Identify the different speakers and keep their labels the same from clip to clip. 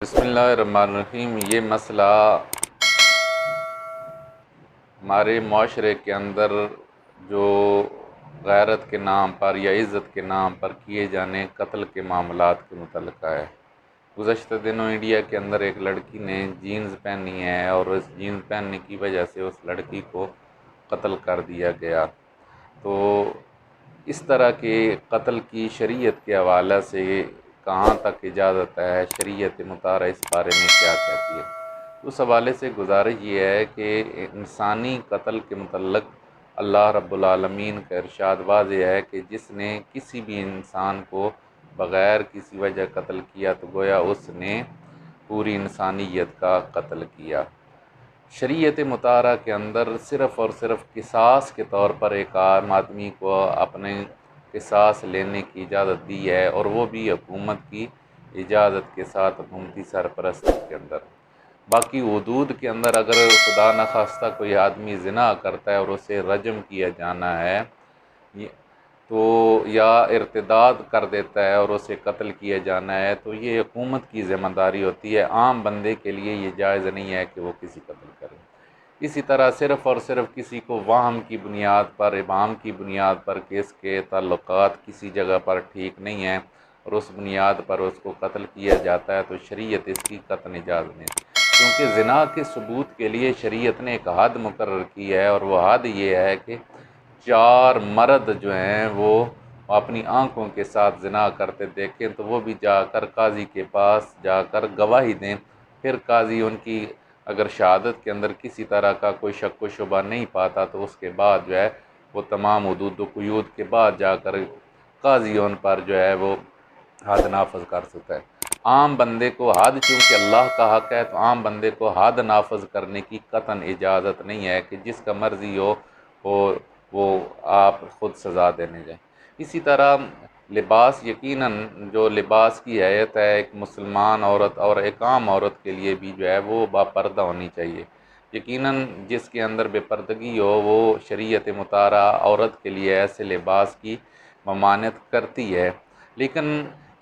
Speaker 1: بسم اللہ الرحمن الرحیم۔ یہ مسئلہ ہمارے معاشرے کے اندر جو غیرت کے نام پر یا عزت کے نام پر کیے جانے قتل کے معاملات کے متعلق ہے۔ گزشتہ دنوں انڈیا کے اندر ایک لڑکی نے جینز پہنی ہے اور اس جینز پہننے کی وجہ سے اس لڑکی کو قتل کر دیا گیا۔ تو اس طرح کے قتل کی شریعت کے حوالے سے کہاں تک اجازت ہے، شریعت مطالعہ اس بارے میں کیا کہتی ہے؟ اس حوالے سے گزارش یہ ہے کہ انسانی قتل کے متعلق اللہ رب العالمین کا ارشاد واضح ہے کہ جس نے کسی بھی انسان کو بغیر کسی وجہ قتل کیا تو گویا اس نے پوری انسانیت کا قتل کیا۔ شریعت مطہرہ کے اندر صرف اور صرف قصاص کے طور پر ایک عام آدمی کو اپنے قصاص لینے کی اجازت دی ہے، اور وہ بھی حکومت کی اجازت کے ساتھ، حکومتی سرپرستی کے اندر۔ باقی حدود کے اندر اگر خدا نخواستہ کوئی آدمی زنا کرتا ہے اور اسے رجم کیا جانا ہے تو یا ارتداد کر دیتا ہے اور اسے قتل کیا جانا ہے تو یہ حکومت کی ذمہ داری ہوتی ہے۔ عام بندے کے لیے یہ جائز نہیں ہے کہ وہ کسی قتل کرے۔ اسی طرح صرف اور صرف کسی کو وہم کی بنیاد پر، ابہام کی بنیاد پر کہ اس کے تعلقات کسی جگہ پر ٹھیک نہیں ہیں اور اس بنیاد پر اس کو قتل کیا جاتا ہے تو شریعت اس کی قطعاً اجازت نہیں، کیونکہ زنا کے ثبوت کے لیے شریعت نے ایک حد مقرر کی ہے، اور وہ حد یہ ہے کہ 4 مرد جو ہیں وہ اپنی آنکھوں کے ساتھ زنا کرتے دیکھیں تو وہ بھی جا کر قاضی کے پاس جا کر گواہی دیں، پھر قاضی ان کی اگر شہادت کے اندر کسی طرح کا کوئی شک و شبہ نہیں پاتا تو اس کے بعد جو ہے وہ تمام حدود و قیود کے بعد جا کر قاضی ان پر جو ہے وہ حد نافذ کر سکتا ہے۔ عام بندے کو حد، چونکہ اللہ کا حق ہے تو عام بندے کو حد نافذ کرنے کی قطعاً اجازت نہیں ہے کہ جس کا مرضی ہو وہ آپ خود سزا دینے جائیں۔ اسی طرح لباس، یقیناً جو لباس کی حیت ہے ایک مسلمان عورت اور ایک عام عورت کے لیے بھی جو ہے وہ باپردہ ہونی چاہیے۔ یقیناً جس کے اندر بے پردگی ہو وہ شریعت مطہرہ عورت کے لیے ایسے لباس کی ممانعت کرتی ہے، لیکن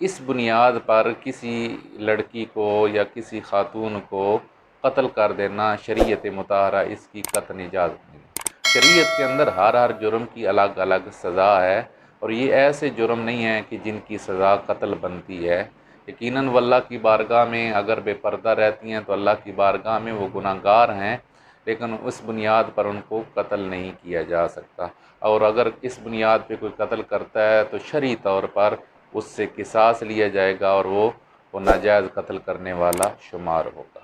Speaker 1: اس بنیاد پر کسی لڑکی کو یا کسی خاتون کو قتل کر دینا شریعت مطہرہ اس کی قطعاً اجازت نہیں۔ شریعت کے اندر ہر جرم کی الگ الگ سزا ہے، اور یہ ایسے جرم نہیں ہیں کہ جن کی سزا قتل بنتی ہے۔ یقیناً وہ اللہ کی بارگاہ میں اگر بے پردہ رہتی ہیں تو اللہ کی بارگاہ میں وہ گناہ گار ہیں، لیکن اس بنیاد پر ان کو قتل نہیں کیا جا سکتا، اور اگر اس بنیاد پہ کوئی قتل کرتا ہے تو شرعی طور پر اس سے قصاص لیا جائے گا اور وہ ناجائز قتل کرنے والا شمار ہوگا۔